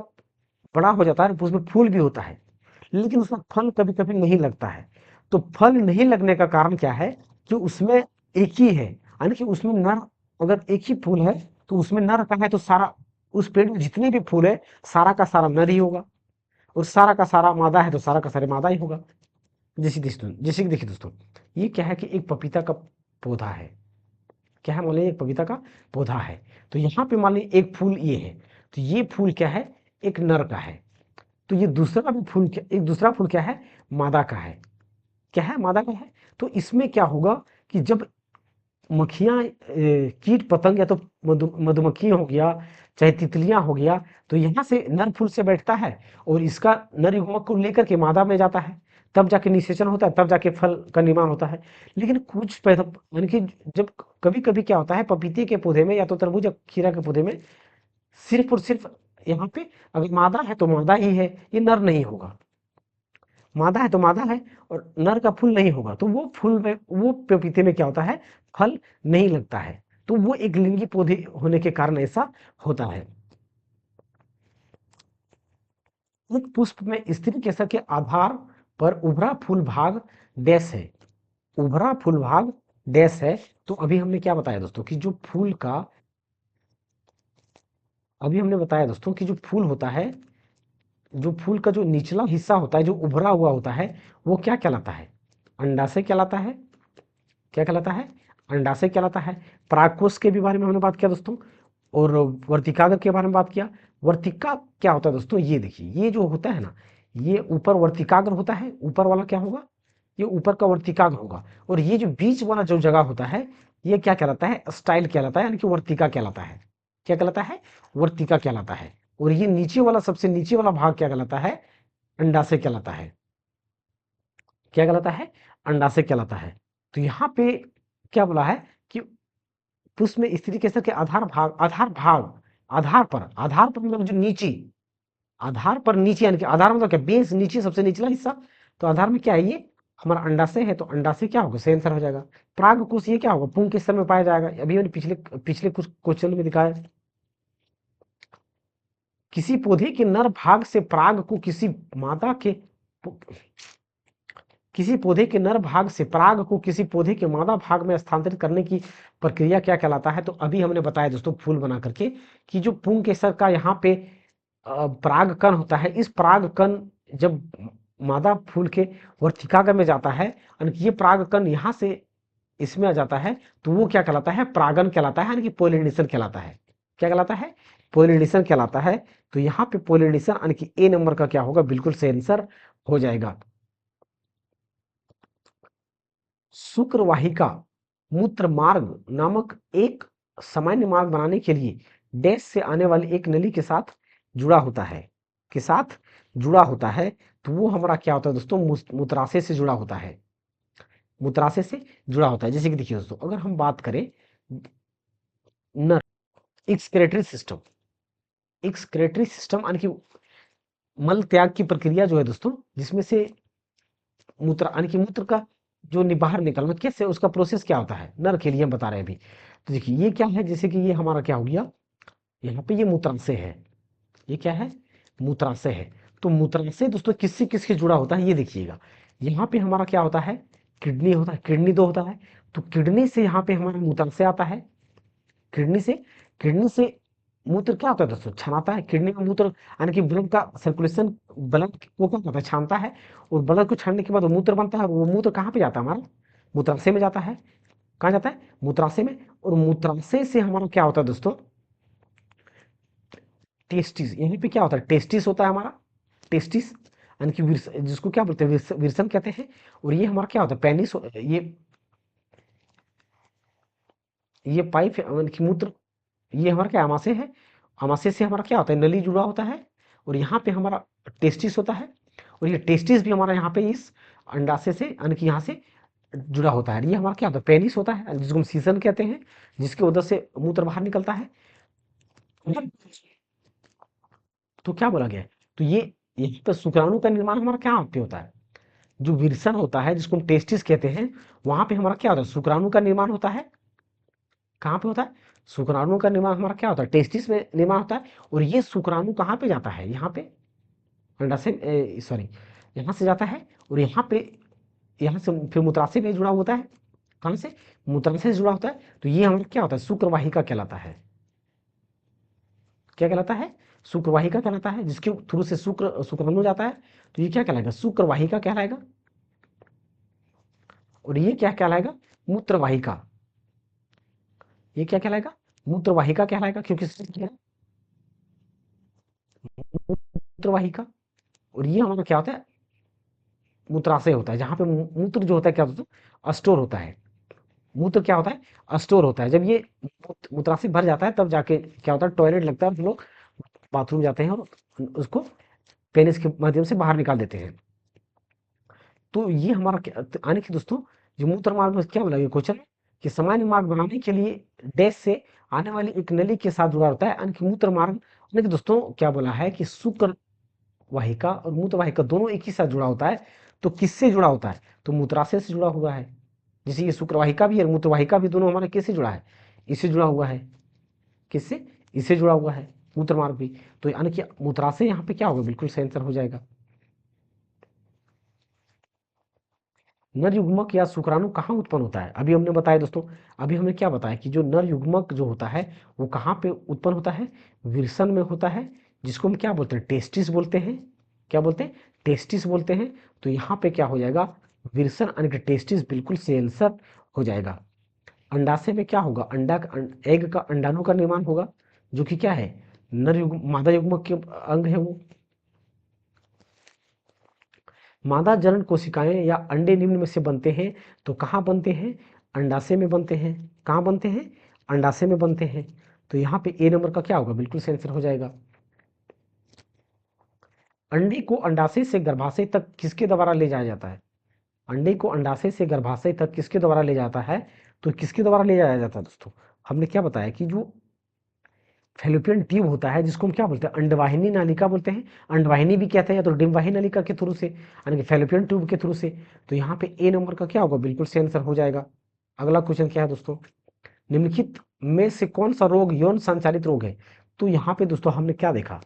बड़ा हो जाता है, उसमें फूल भी होता है, लेकिन उसमें फल कभी कभी नहीं लगता है। तो फल नहीं लगने का कारण क्या है? कि उसमें एक ही है, यानी कि उसमें नर, अगर एक ही फूल है तो उसमें नर का है तो सारा उस पेड़ में जितने भी फूल है सारा का सारा नर ही होगा, और सारा का सारा मादा है तो सारा का सारा मादा ही होगा। जैसे कि देखिए दोस्तों, ये क्या है कि एक पपीता का पौधा है। क्या है, मान लीजिए एक पपीता का पौधा है, तो यहाँ पे मान लीजिए एक फूल ये है, तो ये फूल क्या है, एक नर का है। तो ये दूसरा भी फूल एक दूसरा फूल क्या है, मादा का है। क्या है, मादा का है। तो इसमें क्या होगा कि जब मक्खियाँ कीट पतंग या तो मधुमक्खी हो गया, चाहे तितलियां हो गया, तो यहाँ से नर फूल से बैठता है और इसका नर युग्मक को लेकर के मादा में जाता है, तब जाके निषेचन होता है, तब जाके फल का निर्माण होता है। लेकिन कुछ पैदा यानी कि जब कभी कभी क्या होता है, पपीते के पौधे में या तो तरबूज या खीरा के पौधे में सिर्फ और सिर्फ यहाँ पे अगर मादा है तो मादा ही है, ये नर नहीं होगा। मादा है तो मादा है और नर का फूल नहीं होगा, तो वो फूल में वो पपीते में क्या होता है, फल नहीं लगता है। तो वो एक लिंगी पौधे होने के कारण ऐसा होता है। एक पुष्प में स्त्री केसर के आधार पर उभरा फूल भाग डैश है। उभरा फूल भाग डैश है। तो अभी हमने क्या बताया दोस्तों कि जो फूल का अभी हमने बताया दोस्तों कि जो फूल होता है, जो फूल का जो निचला हिस्सा होता है जो उभरा हुआ होता है, वो क्या कहलाता है, अंडाशय कहलाता है। क्या कहलाता है, अंडाशय कहलाता है। परागकोश के भी बारे में हमने बात किया दोस्तों, और वर्तिकाग्र के बारे में बात किया। वर्तिका क्या होता है दोस्तों, ये देखिए, ये जो होता है ना, ये ऊपर वर्तिकाग्र होता है, ऊपर वाला क्या होगा, ये ऊपर का वर्तिकाग्र होगा, और ये जो बीच वाला जो जगह होता है, ये क्या कहलाता है, स्टाइल कहलाता है, यानी कि वर्तिका कहलाता है। क्या कहलाता है, वर्तिका कहलाता है। और ये नीचे वाला सबसे नीचे वाला भाग क्या कहलाता है, अंडाशय कहलाता है। क्या कहलाता है, अंडाशय कहलाता है। तो यहाँ पे क्या बोला है कि पुष्प में स्त्री केसर के आधार पर मतलब जो नीचे, आधार पर नीचे यानी कि आधार मतलब क्या, बेस नीचे सबसे निचला हिस्सा। तो आधार में क्या है, ये हमारा अंडाशय है, तो अंडाशय क्या होगा, सही आंसर हो जाएगा। परागकोश ये क्या होगा, पुंग के स्तर में पाया जाएगा। अभी मैंने पिछले पिछले कुछ क्वेश्चन में दिखाया। किसी पौधे के नर भाग से पराग को मादा के किसी पौधे के नर भाग से पराग को किसी पौधे के मादा भाग में स्थानांतरित करने की प्रक्रिया क्या कहलाता है। तो अभी हमने बताया दोस्तों फूल बना करके कि जो पुंग केसर का यहाँ पे पराग कण होता है, इस पराग कण जब मादा फूल के वर्तिकाग्र में जाता है और ये पराग कण यहाँ से इसमें आ जाता है, तो वो क्या कहलाता है, परागन कहलाता है, यानी कि पोलिनेशन कहलाता है। क्या कहलाता है, पोलिनेशन कहलाता है। तो यहाँ पे पोलिनेशन यानी कि ए नंबर का क्या होगा, बिल्कुल सही आंसर हो जाएगा। शुक्रवाहिका मूत्र मार्ग नामक एक सामान्य मार्ग बनाने के लिए डैश से आने वाली एक नली के साथ जुड़ा होता है, के साथ जुड़ा होता है। तो वो हमारा क्या होता है दोस्तों, मूत्राशय से जुड़ा होता है, मूत्राशय से जुड़ा होता है। जैसे कि देखिए दोस्तों, अगर हम बात करें नर एक्सक्रेटरी सिस्टम, एक्सक्रेटरी सिस्टम यानी कि मल त्याग की प्रक्रिया जो है दोस्तों, जिसमें से मूत्र यानी कि मूत्र का जो बाहर निकलना कैसे, उसका प्रोसेस क्या होता है, नर के लिए हम बता रहे हैं अभी। तो देखिए ये क्या है, जैसे कि ये हमारा क्या हो गया, यहाँ पे ये मूत्राशय है, ये क्या है, मूत्राशय है। तो मूत्राशय दोस्तों किससे किससे जुड़ा होता है, ये देखिएगा। यहाँ पे हमारा क्या होता है, किडनी होता है, किडनी दो होता है। तो किडनी से यहाँ पे हमारा मूत्राशय आता है, किडनी से मूत्र क्या होता है दोस्तों, छनाता है। किडनी में मूत्र यानी कि ब्लड का सर्कुलेशन, ब्लड को क्या करता है, छानता है, और ब्लड को छानने के बाद वो मूत्र बनता है। वो मूत्र कहाँ पे जाता है, हमारा मूत्राशय में जाता है। कहाँ जाता है, मूत्राशय में। और मूत्राशय से हमारा क्या होता है दोस्तों, टेस्टिस, यहीं पे क्या होता है, टेस्टिस होता है हमारा, टेस्टिस यानी कि जिसको क्या बोलते हैं, विरसन कहते हैं। और ये हमारा क्या होता है, पेनिस, ये पाइप यानी कि मूत्र, ये हमारा क्या आमाशय है। आमाशय से हमारा क्या होता है, नली जुड़ा होता है, और यहाँ पे हमारा टेस्टिस होता है। और ये टेस्टिस भी हमारा यहाँ पे इस अंडाशय से यानी कि यहाँ से जुड़ा होता है। ये हमारा क्या होता है, पेनिस होता है, जिसको हम सीसन कहते हैं, जिसके उधर से मूत्र बाहर निकलता है। तो क्या बोला गया है, तो ये यहाँ पे शुक्राणु का निर्माण हमारा क्या पे होता है, जो विरसन होता है जिसको हम टेस्टिस कहते हैं, वहां पे हमारा क्या होता है, शुक्राणु का निर्माण होता है। कहाँ पे होता है, शुक्राणु का निर्माण हमारा क्या होता है, टेस्टिस में निर्माण होता है। और ये शुक्राणु कहाँ पे जाता है, यहाँ पे अंडाशय, सॉरी, यहाँ से जाता है, और यहाँ पे, यहाँ से फिर मूत्राशय में जुड़ा होता है। कहाँ से, मूत्राशय से जुड़ा होता है। तो ये हमारा क्या होता है, शुक्रवाहिका कहलाता है। क्या कहलाता है? शुक्रवाहिका कहलाता है, जिसके थ्रू से शुक्र शुक्रबंध हो जाता है। तो ये क्या कहलाएगा? शुक्रवाहिका कहलाएगा। और ये क्या कहलाएगा? मूत्रवाहिका। ये क्या कहलाएगा? मूत्रवाहिका कहलाएगा, क्योंकि क्या है? मूत्रवाहिका। और ये हमारा क्या होता है? मूत्राशय होता है, जहाँ पे मूत्र जो होता है क्या होता है? स्टोर होता है। मूत्र क्या होता है? स्टोर होता है। जब ये मूत्राशय भर जाता है तब जाके क्या होता है? टॉयलेट लगता है और हम लोग बाथरूम जाते हैं और उसको पेनिस के माध्यम से बाहर निकाल देते हैं। तो ये हमारा यानी कि दोस्तों, जो मूत्र मार्ग में क्या बोला ये क्वेश्चन, कि सामान्य मार्ग बनाने के लिए डैश से आने वाली एक नली के साथ जुड़ा होता है, यानी कि मूत्र मार्ग। यानी कि दोस्तों क्या बोला है कि शुक्र वाहिका और मूत्र वाहिका दोनों एक ही साथ जुड़ा होता है। तो किससे जुड़ा होता है? तो मूत्राशय से जुड़ा हुआ है। जैसे ये शुक्र वाहिका भी और मूत्र वाहिका भी दोनों हमारे किससे जुड़ा है? इससे जुड़ा हुआ है। किससे? इससे जुड़ा हुआ है, मूत्र मार्ग भी। तो यानी कि मूत्राशय यहाँ पे क्या होगा? बिल्कुल सही आंसर हो जाएगा। नर युग्मक या शुक्राणु कहाँ उत्पन्न होता है? अभी हमने बताया दोस्तों, अभी हमने क्या बताया कि जो नर युग्मक जो होता है वो कहाँ पे उत्पन्न होता है? विल्सन में होता है, जिसको हम क्या बोलते हैं? टेस्टिस बोलते हैं। क्या बोलते हैं? टेस्टिस बोलते हैं। तो यहाँ पे क्या हो जाएगा? विल्सन यानी कि टेस्टिस बिल्कुल से आंसर हो जाएगा। अंडाशय में क्या होगा? एग का अंडाणु का निर्माण होगा, जो कि क्या है? नर युग्म मादा युग्मक के अंग है वो। मादा जनन कोशिकाएं या अंडे निम्न में से बनते हैं। तो कहाँ बनते हैं? अंडाशय में बनते हैं। कहाँ बनते हैं? अंडाशय में बनते हैं। तो यहाँ पे ए नंबर का क्या होगा? बिल्कुल सही आंसर हो जाएगा। अंडे को अंडाशय से गर्भाशय तक किसके द्वारा ले जाया जाता है? अंडे को अंडाशय से गर्भाशय तक किसके द्वारा ले जाता है? तो किसके द्वारा ले जाया जाता है दोस्तों? हमने क्या बताया कि जो फेलोपियन ट्यूब होता है, जिसको हम क्या बोलते हैं? अंडवाहिनी नालिका बोलते हैं। अंडवाहिनी भी कहते हैं, या तो डिम्बवाहिनी नालिका के थ्रू से, यानी कि फेलोपियन ट्यूब के थ्रू से। तो यहाँ पे ए नंबर का क्या होगा? बिल्कुल सही आंसर हो जाएगा। अगला क्वेश्चन क्या है दोस्तों? निम्नलिखित में से कौन सा रोग यौन संचालित रोग है? तो यहाँ पे दोस्तों हमने क्या देखा?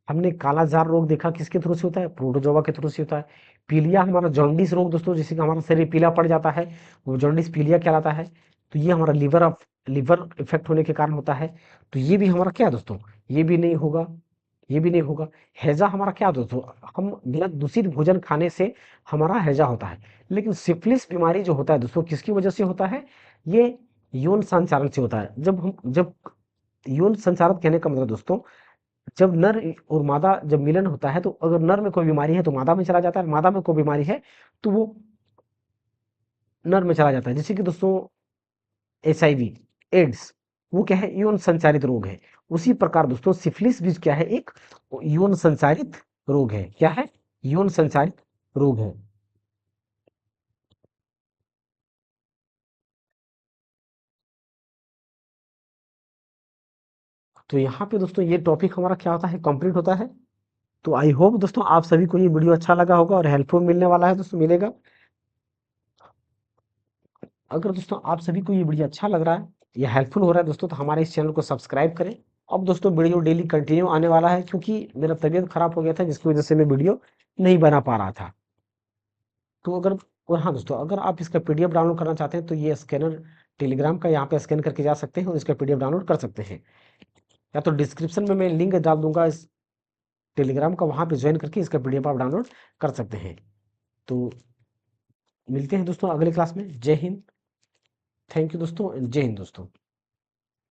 हमने कालाजार रोग देखा, किसके थ्रू से होता है? प्रोटोजोआ के थ्रू से होता है। पीलिया हमारा जॉन्डिस रोग दोस्तों, जिससे कि हमारा शरीर पीला पड़ जाता है, वो जॉन्डिस पीलिया कहलाता है। तो ये हमारा लिवर इफेक्ट होने के कारण होता है। तो ये भी हमारा क्या है दोस्तों? ये भी नहीं होगा। ये भी नहीं होगा। हैजा हमारा क्या दोस्तों? हम गलत दूषित भोजन खाने से हमारा हैजा होता है। लेकिन सिफिलिस बीमारी जो होता है दोस्तों, किसकी वजह से होता है? ये यौन संचारण से होता है। जब यौन संचारण कहने का मतलब दोस्तों, जब नर और मादा जब मिलन होता है, तो अगर नर में कोई बीमारी है तो मादा में चला जाता है, मादा में कोई बीमारी है तो वो नर में चला जाता है। जैसे कि दोस्तों एचआईवी, एड्स, वो क्या है? यौन संचारित रोग है। उसी प्रकार दोस्तों सिफिलिस भी क्या है? एक यौन संचारित रोग है। क्या है? यौन संचारित रोग है। तो यहाँ पे दोस्तों ये टॉपिक हमारा क्या होता है? कंप्लीट होता है। तो आई होप दोस्तों आप सभी को ये वीडियो अच्छा लगा होगा और हेल्पफुल मिलने वाला है दोस्तों, मिलेगा। अगर दोस्तों आप सभी को ये वीडियो अच्छा लग रहा है या हेल्पफुल हो रहा है दोस्तों, तो हमारे इस चैनल को सब्सक्राइब करें। अब दोस्तों वीडियो डेली कंटिन्यू आने वाला है, क्योंकि मेरा तबीयत खराब हो गया था, जिसकी वजह से मैं वीडियो नहीं बना पा रहा था। तो अगर और हाँ दोस्तों, अगर आप इसका पीडीएफ डाउनलोड करना चाहते हैं तो ये स्कैनर टेलीग्राम का यहाँ पे स्कैन करके जा सकते हैं और इसका पीडीएफ डाउनलोड कर सकते हैं। या तो डिस्क्रिप्शन में मैं लिंक डाल दूंगा इस टेलीग्राम का, वहाँ पे ज्वाइन करके इसका पीडीएफ आप डाउनलोड कर सकते हैं। तो मिलते हैं दोस्तों अगले क्लास में। जय हिंद। थैंक यू दोस्तों, जय हिंद दोस्तों।